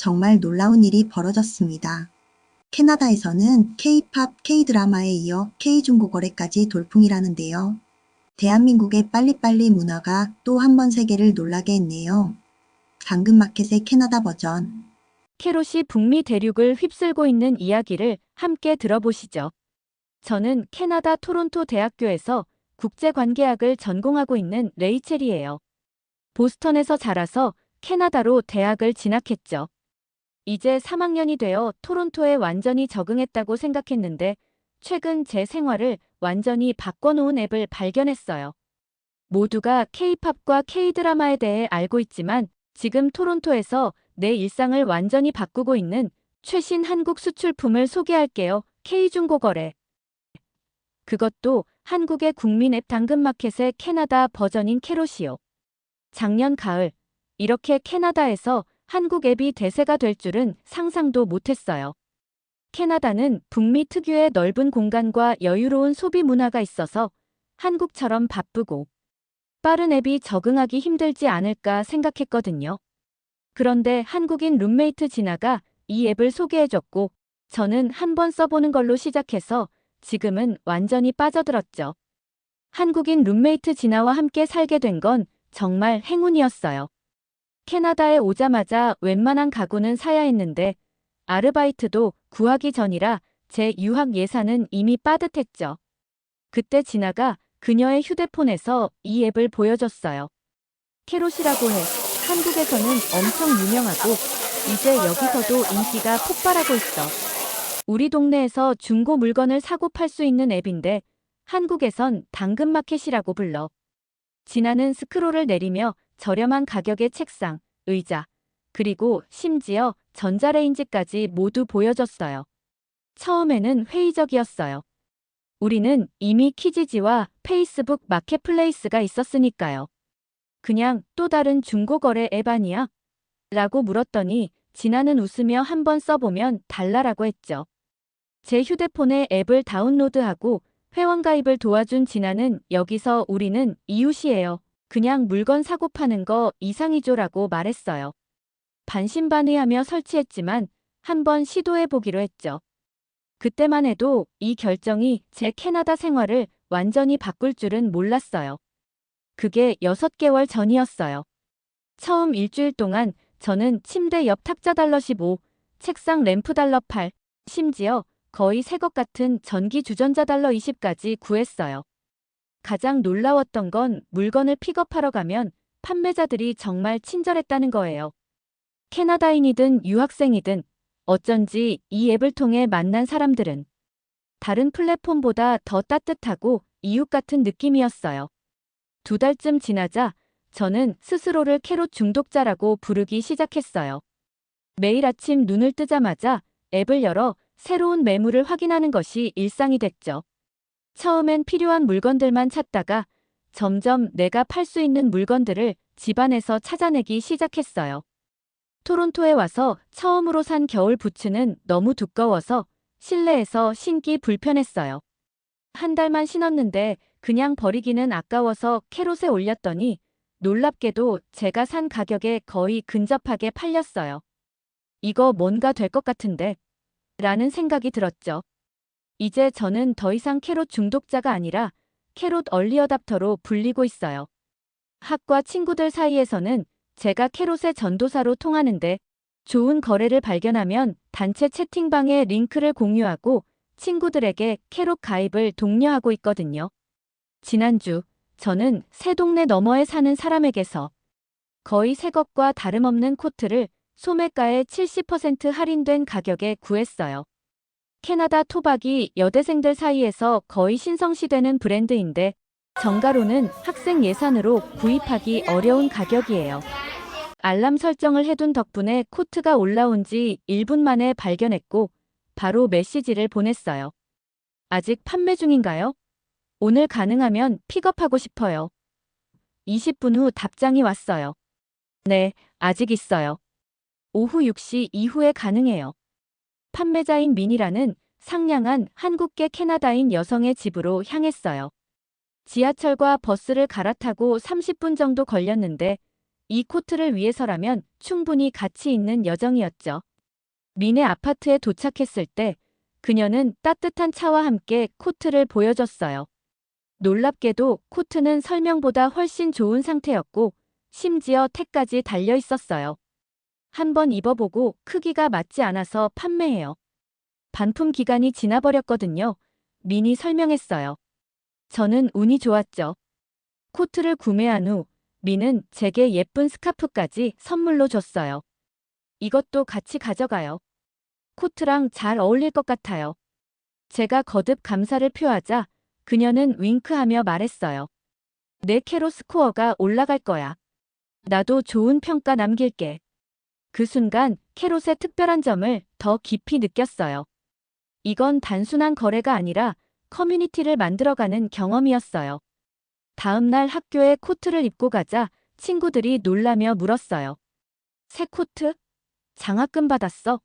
정말 놀라운 일이 벌어졌습니다. 캐나다에서는 K-팝, K-드라마에 이어 K 중고거래까지 돌풍이라는데요. 대한민국의 빨리빨리 문화가 또 한 번 세계를 놀라게 했네요. 당근마켓의 캐나다 버전. 캐롯이 북미 대륙을 휩쓸고 있는 이야기를 함께 들어보시죠. 저는 캐나다 토론토 대학교에서 국제관계학을 전공하고 있는 레이첼이에요. 보스턴에서 자라서 캐나다로 대학을 진학했죠. 이제 3학년이 되어 토론토에 완전히 적응했다고 생각했는데 최근 제 생활을 완전히 바꿔놓은 앱을 발견했어요. 모두가 K-팝과 K-드라마에 대해 알고 있지만 지금 토론토에서 내 일상을 완전히 바꾸고 있는 최신 한국 수출품을 소개할게요. K중고거래. 그것도 한국의 국민 앱 당근마켓의 캐나다 버전인 캐롯이요. 작년 가을, 이렇게 캐나다에서 한국 앱이 대세가 될 줄은 상상도 못했어요. 캐나다는 북미 특유의 넓은 공간과 여유로운 소비 문화가 있어서 한국처럼 바쁘고 빠른 앱이 적응하기 힘들지 않을까 생각했거든요. 그런데 한국인 룸메이트 진아가 이 앱을 소개해줬고 저는 한번 써보는 걸로 시작해서 지금은 완전히 빠져들었죠. 한국인 룸메이트 진아와 함께 살게 된 건 정말 행운이었어요. 캐나다에 오자마자 웬만한 가구는 사야 했는데 아르바이트도 구하기 전이라 제 유학 예산은 이미 빠듯했죠. 그때 진아가 그녀의 휴대폰에서 이 앱을 보여줬어요. 캐롯이라고 해. 한국에서는 엄청 유명하고 이제 여기서도 인기가 폭발하고 있어. 우리 동네에서 중고 물건을 사고 팔 수 있는 앱인데 한국에선 당근마켓이라고 불러. 진아는 스크롤을 내리며 저렴한 가격의 책상, 의자, 그리고 심지어 전자레인지까지 모두 보여줬어요. 처음에는 회의적이었어요. 우리는 이미 키지지와 페이스북 마켓플레이스가 있었으니까요. 그냥 또 다른 중고거래 앱 아니야? 라고 물었더니 진아는 웃으며 한번 써보면 달라라고 했죠. 제 휴대폰에 앱을 다운로드하고 회원가입을 도와준 진아는 여기서 우리는 이웃이에요. 그냥 물건 사고 파는 거 이상이죠라고 말했어요. 반신반의하며 설치했지만 한번 시도해보기로 했죠. 그때만 해도 이 결정이 제 캐나다 생활을 완전히 바꿀 줄은 몰랐어요. 그게 6개월 전이었어요. 처음 일주일 동안 저는 침대 옆 탁자 달러 15, 책상 램프 달러 8, 심지어 거의 새 것 같은 전기 주전자 달러 20까지 구했어요. 가장 놀라웠던 건 물건을 픽업하러 가면 판매자들이 정말 친절했다는 거예요. 캐나다인이든 유학생이든 어쩐지 이 앱을 통해 만난 사람들은 다른 플랫폼보다 더 따뜻하고 이웃 같은 느낌이었어요. 2달쯤 지나자 저는 스스로를 캐롯 중독자라고 부르기 시작했어요. 매일 아침 눈을 뜨자마자 앱을 열어 새로운 매물을 확인하는 것이 일상이 됐죠. 처음엔 필요한 물건들만 찾다가 점점 내가 팔 수 있는 물건들을 집안에서 찾아내기 시작했어요. 토론토에 와서 처음으로 산 겨울 부츠는 너무 두꺼워서 실내에서 신기 불편했어요. 한 달만 신었는데 그냥 버리기는 아까워서 캐롯에 올렸더니 놀랍게도 제가 산 가격에 거의 근접하게 팔렸어요. 이거 뭔가 될 것 같은데? 라는 생각이 들었죠. 이제 저는 더 이상 캐롯 중독자가 아니라 캐롯 얼리어답터로 불리고 있어요. 학과 친구들 사이에서는 제가 캐롯의 전도사로 통하는데 좋은 거래를 발견하면 단체 채팅방에 링크를 공유하고 친구들에게 캐롯 가입을 독려하고 있거든요. 지난주 저는 새 동네 너머에 사는 사람에게서 거의 새 것과 다름없는 코트를 소매가에 70% 할인된 가격에 구했어요. 캐나다 토박이 여대생들 사이에서 거의 신성시되는 브랜드인데 정가로는 학생 예산으로 구입하기 어려운 가격이에요. 알람 설정을 해둔 덕분에 코트가 올라온 지 1분 만에 발견했고 바로 메시지를 보냈어요. 아직 판매 중인가요? 오늘 가능하면 픽업하고 싶어요. 20분 후 답장이 왔어요. 네, 아직 있어요. 오후 6시 이후에 가능해요. 판매자인 민이라는 상냥한 한국계 캐나다인 여성의 집으로 향했어요. 지하철과 버스를 갈아타고 30분 정도 걸렸는데 이 코트를 위해서라면 충분히 가치 있는 여정이었죠. 민의 아파트에 도착했을 때 그녀는 따뜻한 차와 함께 코트를 보여줬어요. 놀랍게도 코트는 설명보다 훨씬 좋은 상태였고 심지어 택까지 달려 있었어요. 한번 입어보고 크기가 맞지 않아서 판매해요. 반품 기간이 지나버렸거든요. 민이 설명했어요. 저는 운이 좋았죠. 코트를 구매한 후 민은 제게 예쁜 스카프까지 선물로 줬어요. 이것도 같이 가져가요. 코트랑 잘 어울릴 것 같아요. 제가 거듭 감사를 표하자 그녀는 윙크하며 말했어요. 내 캐로 스코어가 올라갈 거야. 나도 좋은 평가 남길게. 그 순간 캐롯의 특별한 점을 더 깊이 느꼈어요. 이건 단순한 거래가 아니라 커뮤니티를 만들어가는 경험이었어요. 다음 날 학교에 코트를 입고 가자 친구들이 놀라며 물었어요. 새 코트? 장학금 받았어?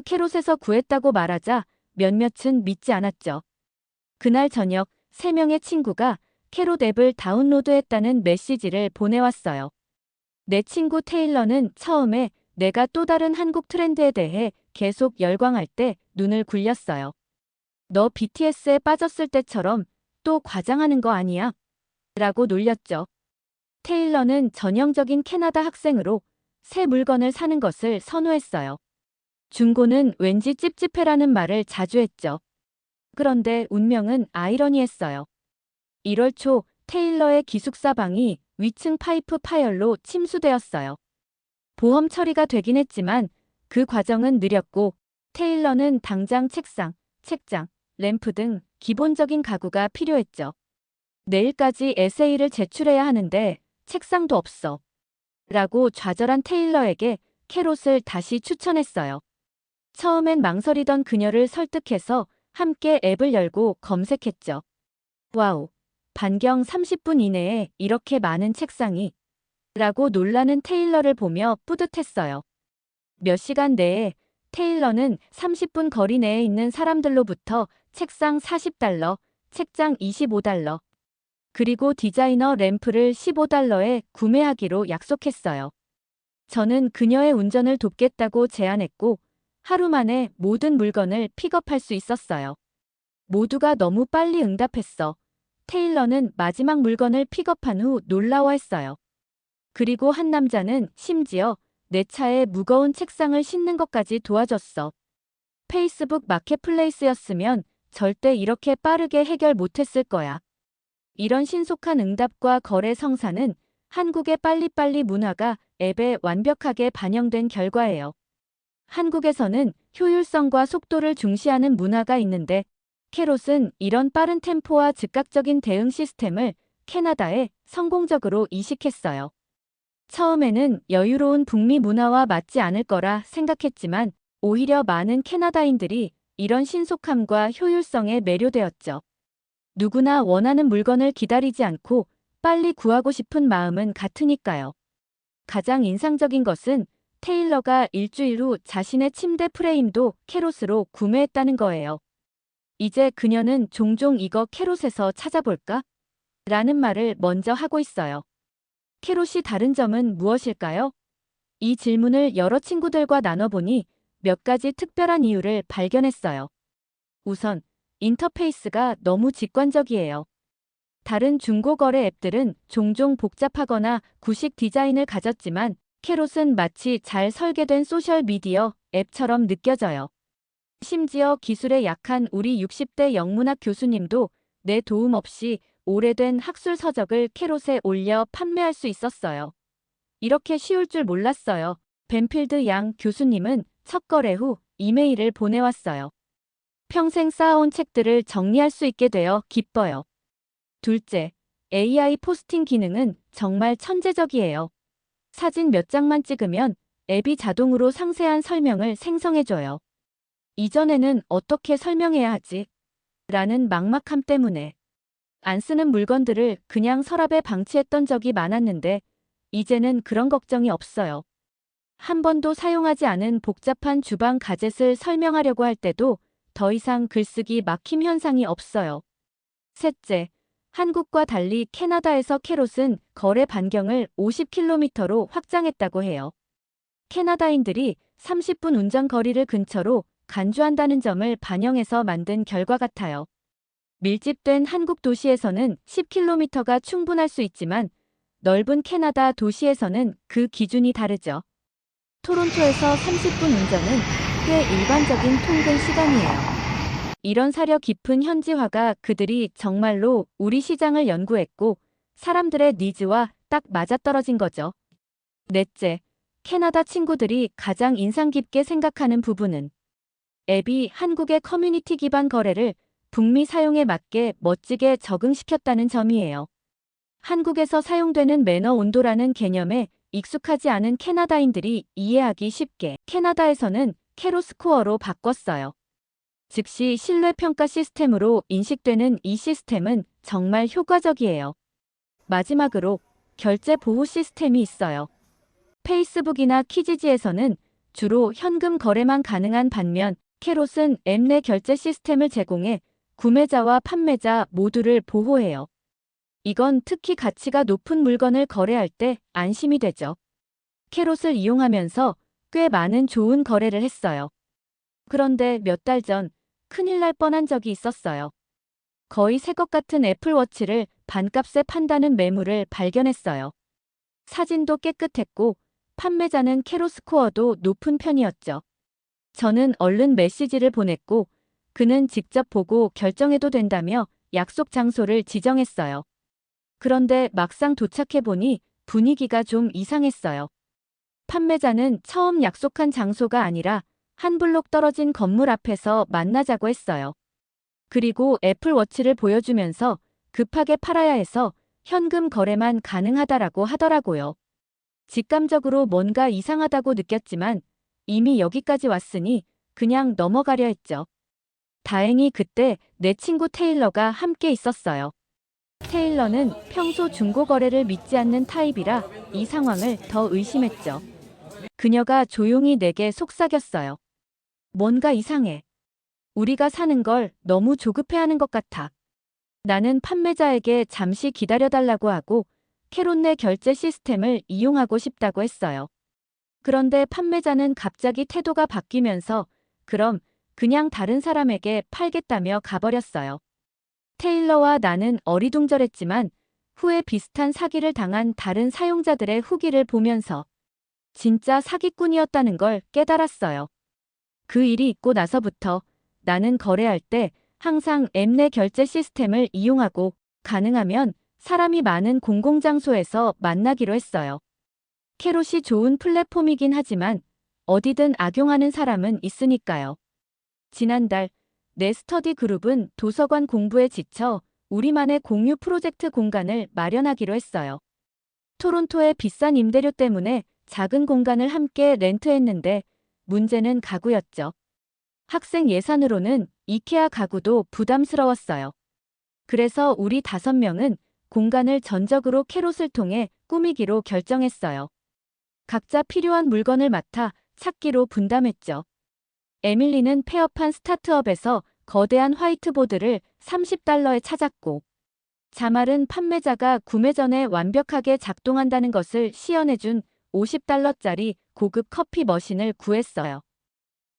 캐롯에서 구했다고 말하자 몇몇은 믿지 않았죠. 그날 저녁 3명의 친구가 캐롯 앱을 다운로드했다는 메시지를 보내왔어요. 내 친구 테일러는 처음에 내가 또 다른 한국 트렌드에 대해 계속 열광할 때 눈을 굴렸어요. 너 BTS에 빠졌을 때처럼 또 과장하는 거 아니야? 라고 놀렸죠. 테일러는 전형적인 캐나다 학생으로 새 물건을 사는 것을 선호했어요. 중고는 왠지 찝찝해라는 말을 자주 했죠. 그런데 운명은 아이러니했어요. 1월 초 테일러의 기숙사 방이 위층 파이프 파열로 침수되었어요. 보험 처리가 되긴 했지만 그 과정은 느렸고 테일러는 당장 책상, 책장, 램프 등 기본적인 가구가 필요했죠. 내일까지 에세이를 제출해야 하는데 책상도 없어. 라고 좌절한 테일러에게 캐롯을 다시 추천했어요. 처음엔 망설이던 그녀를 설득해서 함께 앱을 열고 검색했죠. 와우, 반경 30분 이내에 이렇게 많은 책상이 라고 놀라는 테일러를 보며 뿌듯했어요. 몇 시간 내에 테일러는 30분 거리 내에 있는 사람들로부터 책상 40달러, 책장 25달러, 그리고 디자이너 램프를 15달러에 구매하기로 약속했어요. 저는 그녀의 운전을 돕겠다고 제안했고 하루 만에 모든 물건을 픽업할 수 있었어요. 모두가 너무 빨리 응답했어. 테일러는 마지막 물건을 픽업한 후 놀라워했어요. 그리고 한 남자는 심지어 내 차에 무거운 책상을 싣는 것까지 도와줬어. 페이스북 마켓플레이스였으면 절대 이렇게 빠르게 해결 못했을 거야. 이런 신속한 응답과 거래 성사는 한국의 빨리빨리 문화가 앱에 완벽하게 반영된 결과예요. 한국에서는 효율성과 속도를 중시하는 문화가 있는데 캐롯은 이런 빠른 템포와 즉각적인 대응 시스템을 캐나다에 성공적으로 이식했어요. 처음에는 여유로운 북미 문화와 맞지 않을 거라 생각했지만 오히려 많은 캐나다인들이 이런 신속함과 효율성에 매료되었죠. 누구나 원하는 물건을 기다리지 않고 빨리 구하고 싶은 마음은 같으니까요. 가장 인상적인 것은 테일러가 일주일 후 자신의 침대 프레임도 캐롯으로 구매했다는 거예요. 이제 그녀는 종종 이거 캐롯에서 찾아볼까? 라는 말을 먼저 하고 있어요. 캐롯이 다른 점은 무엇일까요? 이 질문을 여러 친구들과 나눠보니 몇 가지 특별한 이유를 발견했어요. 우선, 인터페이스가 너무 직관적이에요. 다른 중고거래 앱들은 종종 복잡하거나 구식 디자인을 가졌지만 캐롯은 마치 잘 설계된 소셜미디어 앱처럼 느껴져요. 심지어 기술에 약한 우리 60대 영문학 교수님도 내 도움 없이 오래된 학술 서적을 캐롯에 올려 판매할 수 있었어요. 이렇게 쉬울 줄 몰랐어요. 벤필드 양 교수님은 첫 거래 후 이메일을 보내왔어요. 평생 쌓아온 책들을 정리할 수 있게 되어 기뻐요. 둘째, AI 포스팅 기능은 정말 천재적이에요. 사진 몇 장만 찍으면 앱이 자동으로 상세한 설명을 생성해줘요. 이전에는 어떻게 설명해야 하지? 라는 막막함 때문에 안 쓰는 물건들을 그냥 서랍에 방치했던 적이 많았는데 이제는 그런 걱정이 없어요. 한 번도 사용하지 않은 복잡한 주방 가젯을 설명하려고 할 때도 더 이상 글쓰기 막힘 현상이 없어요. 셋째, 한국과 달리 캐나다에서 캐롯은 거래 반경을 50km로 확장했다고 해요. 캐나다인들이 30분 운전 거리를 근처로 간주한다는 점을 반영해서 만든 결과 같아요. 밀집된 한국 도시에서는 10km가 충분할 수 있지만 넓은 캐나다 도시에서는 그 기준이 다르죠. 토론토에서 30분 운전은 꽤 일반적인 통근 시간이에요. 이런 사려 깊은 현지화가 그들이 정말로 우리 시장을 연구했고 사람들의 니즈와 딱 맞아떨어진 거죠. 넷째, 캐나다 친구들이 가장 인상 깊게 생각하는 부분은 앱이 한국의 커뮤니티 기반 거래를 북미 사용에 맞게 멋지게 적응시켰다는 점이에요. 한국에서 사용되는 매너 온도라는 개념에 익숙하지 않은 캐나다인들이 이해하기 쉽게 캐나다에서는 캐롯 스코어로 바꿨어요. 즉시 신뢰 평가 시스템으로 인식되는 이 시스템은 정말 효과적이에요. 마지막으로 결제 보호 시스템이 있어요. 페이스북이나 키지지에서는 주로 현금 거래만 가능한 반면 캐롯은 앱 내 결제 시스템을 제공해 구매자와 판매자 모두를 보호해요. 이건 특히 가치가 높은 물건을 거래할 때 안심이 되죠. 캐롯을 이용하면서 꽤 많은 좋은 거래를 했어요. 그런데 몇 달 전 큰일 날 뻔한 적이 있었어요. 거의 새 것 같은 애플워치를 반값에 판다는 매물을 발견했어요. 사진도 깨끗했고 판매자는 캐롯 스코어도 높은 편이었죠. 저는 얼른 메시지를 보냈고 그는 직접 보고 결정해도 된다며 약속 장소를 지정했어요. 그런데 막상 도착해보니 분위기가 좀 이상했어요. 판매자는 처음 약속한 장소가 아니라 한 블록 떨어진 건물 앞에서 만나자고 했어요. 그리고 애플워치를 보여주면서 급하게 팔아야 해서 현금 거래만 가능하다라고 하더라고요. 직감적으로 뭔가 이상하다고 느꼈지만 이미 여기까지 왔으니 그냥 넘어가려 했죠. 다행히 그때 내 친구 테일러가 함께 있었어요. 테일러는 평소 중고거래를 믿지 않는 타입이라 이 상황을 더 의심했죠. 그녀가 조용히 내게 속삭였어요. 뭔가 이상해. 우리가 사는 걸 너무 조급해하는 것 같아. 나는 판매자에게 잠시 기다려달라고 하고 캐롯 내 결제 시스템을 이용하고 싶다고 했어요. 그런데 판매자는 갑자기 태도가 바뀌면서 그럼 그냥 다른 사람에게 팔겠다며 가버렸어요. 테일러와 나는 어리둥절했지만 후에 비슷한 사기를 당한 다른 사용자들의 후기를 보면서 진짜 사기꾼이었다는 걸 깨달았어요. 그 일이 있고 나서부터 나는 거래할 때 항상 앱 내 결제 시스템을 이용하고 가능하면 사람이 많은 공공장소에서 만나기로 했어요. 캐롯이 좋은 플랫폼이긴 하지만 어디든 악용하는 사람은 있으니까요. 지난달 내 스터디 그룹은 도서관 공부에 지쳐 우리만의 공유 프로젝트 공간을 마련하기로 했어요. 토론토의 비싼 임대료 때문에 작은 공간을 함께 렌트했는데 문제는 가구였죠. 학생 예산으로는 이케아 가구도 부담스러웠어요. 그래서 우리 5명은 공간을 전적으로 캐롯을 통해 꾸미기로 결정했어요. 각자 필요한 물건을 맡아 찾기로 분담했죠. 에밀리는 폐업한 스타트업에서 거대한 화이트보드를 $30에 찾았고, 자말은 판매자가 구매 전에 완벽하게 작동한다는 것을 시연해준 $50짜리 고급 커피 머신을 구했어요.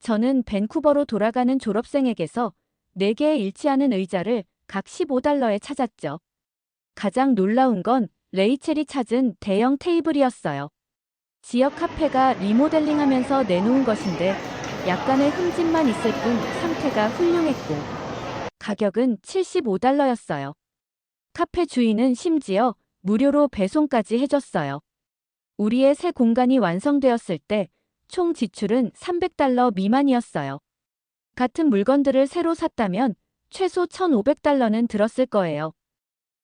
저는 밴쿠버로 돌아가는 졸업생에게서 4개의 일치하는 의자를 각 $15에 찾았죠. 가장 놀라운 건 레이첼이 찾은 대형 테이블이었어요. 지역 카페가 리모델링하면서 내놓은 것인데 약간의 흠집만 있을 뿐 상태가 훌륭했고 가격은 $75였어요. 카페 주인은 심지어 무료로 배송까지 해줬어요. 우리의 새 공간이 완성되었을 때 총 지출은 $300 미만이었어요. 같은 물건들을 새로 샀다면 최소 $1,500는 들었을 거예요.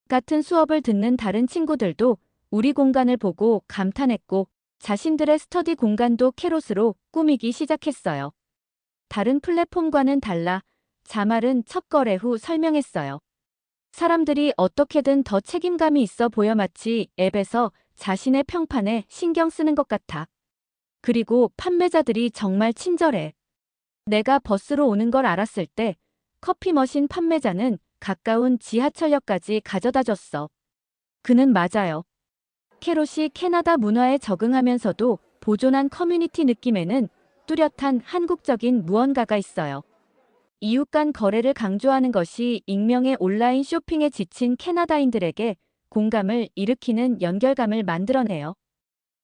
같은 수업을 듣는 다른 친구들도 우리 공간을 보고 감탄했고 자신들의 스터디 공간도 캐롯으로 꾸미기 시작했어요. 다른 플랫폼과는 달라 자말은 첫 거래 후 설명했어요. 사람들이 어떻게든 더 책임감이 있어 보여 마치 앱에서 자신의 평판에 신경 쓰는 것 같아. 그리고 판매자들이 정말 친절해. 내가 버스로 오는 걸 알았을 때 커피 머신 판매자는 가까운 지하철역까지 가져다 줬어. 그는 맞아요. 캐롯이 캐나다 문화에 적응하면서도 보존한 커뮤니티 느낌에는 뚜렷한 한국적인 무언가가 있어요. 이웃 간 거래를 강조하는 것이 익명의 온라인 쇼핑에 지친 캐나다인들에게 공감을 일으키는 연결감을 만들어내요.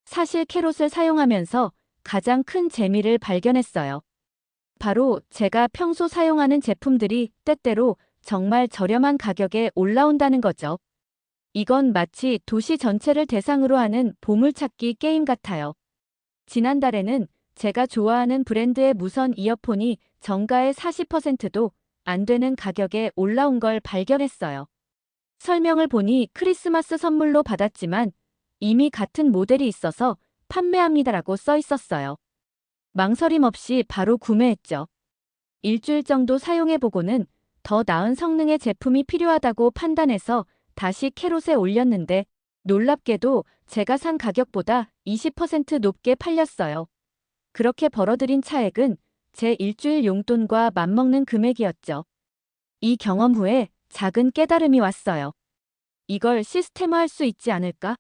사실 캐롯을 사용하면서 가장 큰 재미를 발견했어요. 바로 제가 평소 사용하는 제품들이 때때로 정말 저렴한 가격에 올라온다는 거죠. 이건 마치 도시 전체를 대상으로 하는 보물찾기 게임 같아요. 지난달에는 제가 좋아하는 브랜드의 무선 이어폰이 정가의 40%도 안 되는 가격에 올라온 걸 발견했어요. 설명을 보니 크리스마스 선물로 받았지만 이미 같은 모델이 있어서 판매합니다라고 써 있었어요. 망설임 없이 바로 구매했죠. 일주일 정도 사용해보고는 더 나은 성능의 제품이 필요하다고 판단해서 다시 캐롯에 올렸는데 놀랍게도 제가 산 가격보다 20% 높게 팔렸어요. 그렇게 벌어들인 차액은 제 일주일 용돈과 맞먹는 금액이었죠. 이 경험 후에 작은 깨달음이 왔어요. 이걸 시스템화할 수 있지 않을까?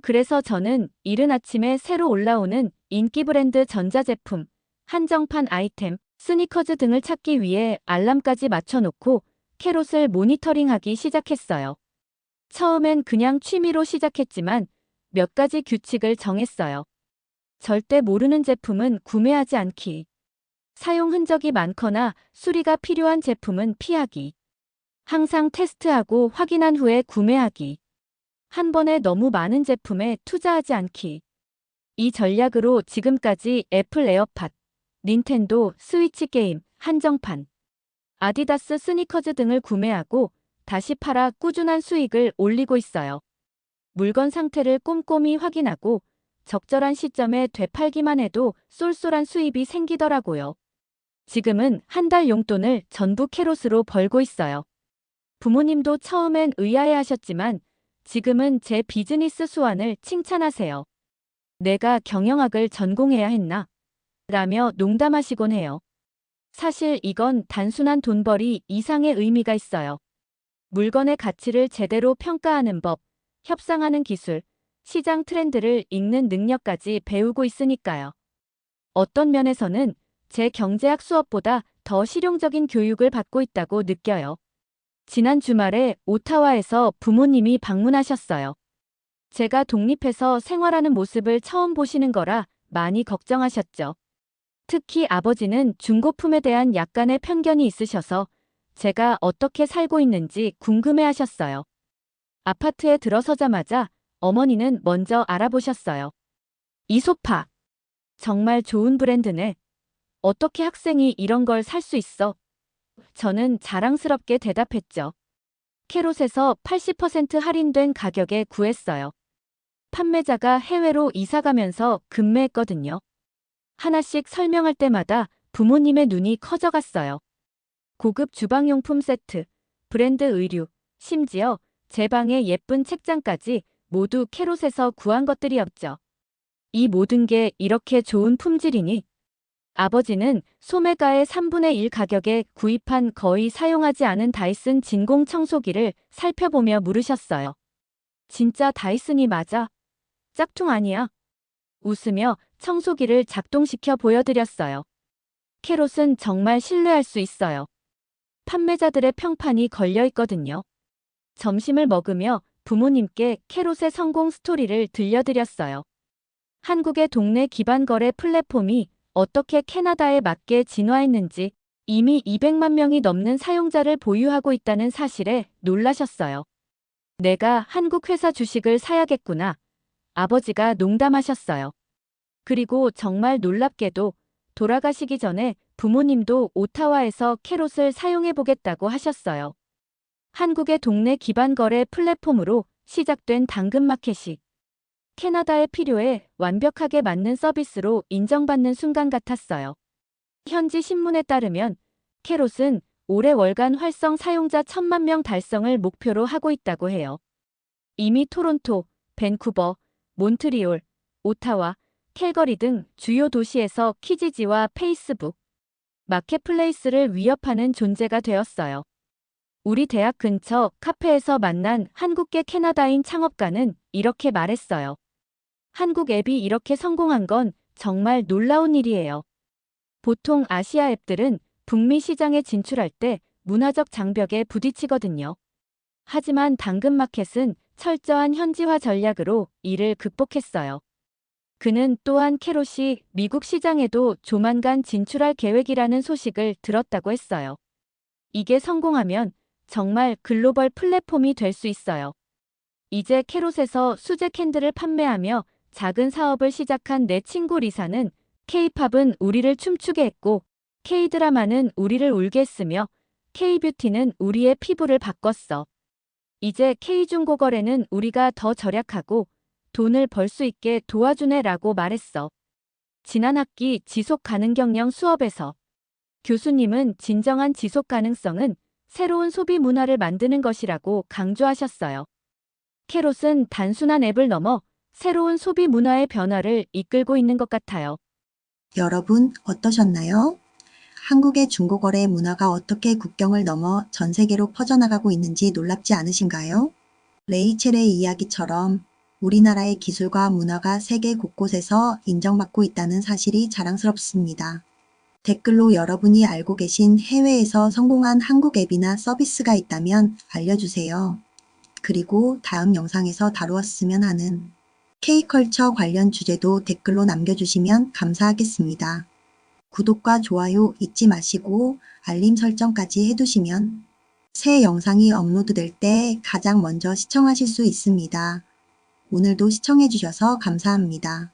그래서 저는 이른 아침에 새로 올라오는 인기 브랜드 전자제품, 한정판 아이템, 스니커즈 등을 찾기 위해 알람까지 맞춰놓고 캐롯을 모니터링하기 시작했어요. 처음엔 그냥 취미로 시작했지만 몇 가지 규칙을 정했어요. 절대 모르는 제품은 구매하지 않기. 사용 흔적이 많거나 수리가 필요한 제품은 피하기. 항상 테스트하고 확인한 후에 구매하기. 한 번에 너무 많은 제품에 투자하지 않기. 이 전략으로 지금까지 애플 에어팟, 닌텐도 스위치 게임, 한정판, 아디다스 스니커즈 등을 구매하고 다시 팔아 꾸준한 수익을 올리고 있어요. 물건 상태를 꼼꼼히 확인하고 적절한 시점에 되팔기만 해도 쏠쏠한 수입이 생기더라고요. 지금은 한 달 용돈을 전부 캐롯으로 벌고 있어요. 부모님도 처음엔 의아해하셨지만 지금은 제 비즈니스 수완을 칭찬하세요. 내가 경영학을 전공해야 했나? 라며 농담하시곤 해요. 사실 이건 단순한 돈벌이 이상의 의미가 있어요. 물건의 가치를 제대로 평가하는 법, 협상하는 기술, 시장 트렌드를 읽는 능력까지 배우고 있으니까요. 어떤 면에서는 제 경제학 수업보다 더 실용적인 교육을 받고 있다고 느껴요. 지난 주말에 오타와에서 부모님이 방문하셨어요. 제가 독립해서 생활하는 모습을 처음 보시는 거라 많이 걱정하셨죠. 특히 아버지는 중고품에 대한 약간의 편견이 있으셔서 제가 어떻게 살고 있는지 궁금해하셨어요. 아파트에 들어서자마자 어머니는 먼저 알아보셨어요. 이 소파. 정말 좋은 브랜드네. 어떻게 학생이 이런 걸 살 수 있어? 저는 자랑스럽게 대답했죠. 캐롯에서 80% 할인된 가격에 구했어요. 판매자가 해외로 이사가면서 급매했거든요. 하나씩 설명할 때마다 부모님의 눈이 커져갔어요. 고급 주방용품 세트, 브랜드 의류, 심지어 제 방의 예쁜 책장까지 모두 캐롯에서 구한 것들이었죠. 이 모든 게 이렇게 좋은 품질이니? 아버지는 소매가의 3분의 1 가격에 구입한 거의 사용하지 않은 다이슨 진공 청소기를 살펴보며 물으셨어요. 진짜 다이슨이 맞아? 짝퉁 아니야? 웃으며 청소기를 작동시켜 보여드렸어요. 캐롯은 정말 신뢰할 수 있어요. 판매자들의 평판이 걸려 있거든요. 점심을 먹으며 부모님께 캐롯의 성공 스토리를 들려드렸어요. 한국의 동네 기반 거래 플랫폼이 어떻게 캐나다에 맞게 진화했는지, 이미 200만 명이 넘는 사용자를 보유하고 있다는 사실에 놀라셨어요. 내가 한국 회사 주식을 사야겠구나. 아버지가 농담하셨어요. 그리고 정말 놀랍게도 돌아가시기 전에 부모님도 오타와에서 캐롯을 사용해보겠다고 하셨어요. 한국의 동네 기반 거래 플랫폼으로 시작된 당근마켓이 캐나다의 필요에 완벽하게 맞는 서비스로 인정받는 순간 같았어요. 현지 신문에 따르면 캐롯은 올해 월간 활성 사용자 1,000만 명 달성을 목표로 하고 있다고 해요. 이미 토론토, 밴쿠버, 몬트리올, 오타와, 캘거리 등 주요 도시에서 키지지와 페이스북, 마켓플레이스를 위협하는 존재가 되었어요. 우리 대학 근처 카페에서 만난 한국계 캐나다인 창업가는 이렇게 말했어요. 한국 앱이 이렇게 성공한 건 정말 놀라운 일이에요. 보통 아시아 앱들은 북미 시장에 진출할 때 문화적 장벽에 부딪히거든요. 하지만 당근마켓은 철저한 현지화 전략으로 이를 극복했어요. 그는 또한 캐롯이 미국 시장에도 조만간 진출할 계획이라는 소식을 들었다고 했어요. 이게 성공하면 정말 글로벌 플랫폼이 될 수 있어요. 이제 캐롯에서 수제 캔들을 판매하며 작은 사업을 시작한 내 친구 리사는 K-팝은 우리를 춤추게 했고 K-드라마는 우리를 울게 했으며 K-뷰티는 우리의 피부를 바꿨어. 이제 K-중고거래는 우리가 더 절약하고 돈을 벌 수 있게 도와주네라고 말했어. 지난 학기 지속 가능 경영 수업에서 교수님은 진정한 지속 가능성은 새로운 소비 문화를 만드는 것이라고 강조하셨어요. 캐롯은 단순한 앱을 넘어 새로운 소비 문화의 변화를 이끌고 있는 것 같아요. 여러분 어떠셨나요? 한국의 중고거래 문화가 어떻게 국경을 넘어 전 세계로 퍼져나가고 있는지 놀랍지 않으신가요? 레이첼의 이야기처럼 우리나라의 기술과 문화가 세계 곳곳에서 인정받고 있다는 사실이 자랑스럽습니다. 댓글로 여러분이 알고 계신 해외에서 성공한 한국 앱이나 서비스가 있다면 알려주세요. 그리고 다음 영상에서 다루었으면 하는 K컬처 관련 주제도 댓글로 남겨주시면 감사하겠습니다. 구독과 좋아요 잊지 마시고 알림 설정까지 해두시면 새 영상이 업로드될 때 가장 먼저 시청하실 수 있습니다. 오늘도 시청해주셔서 감사합니다.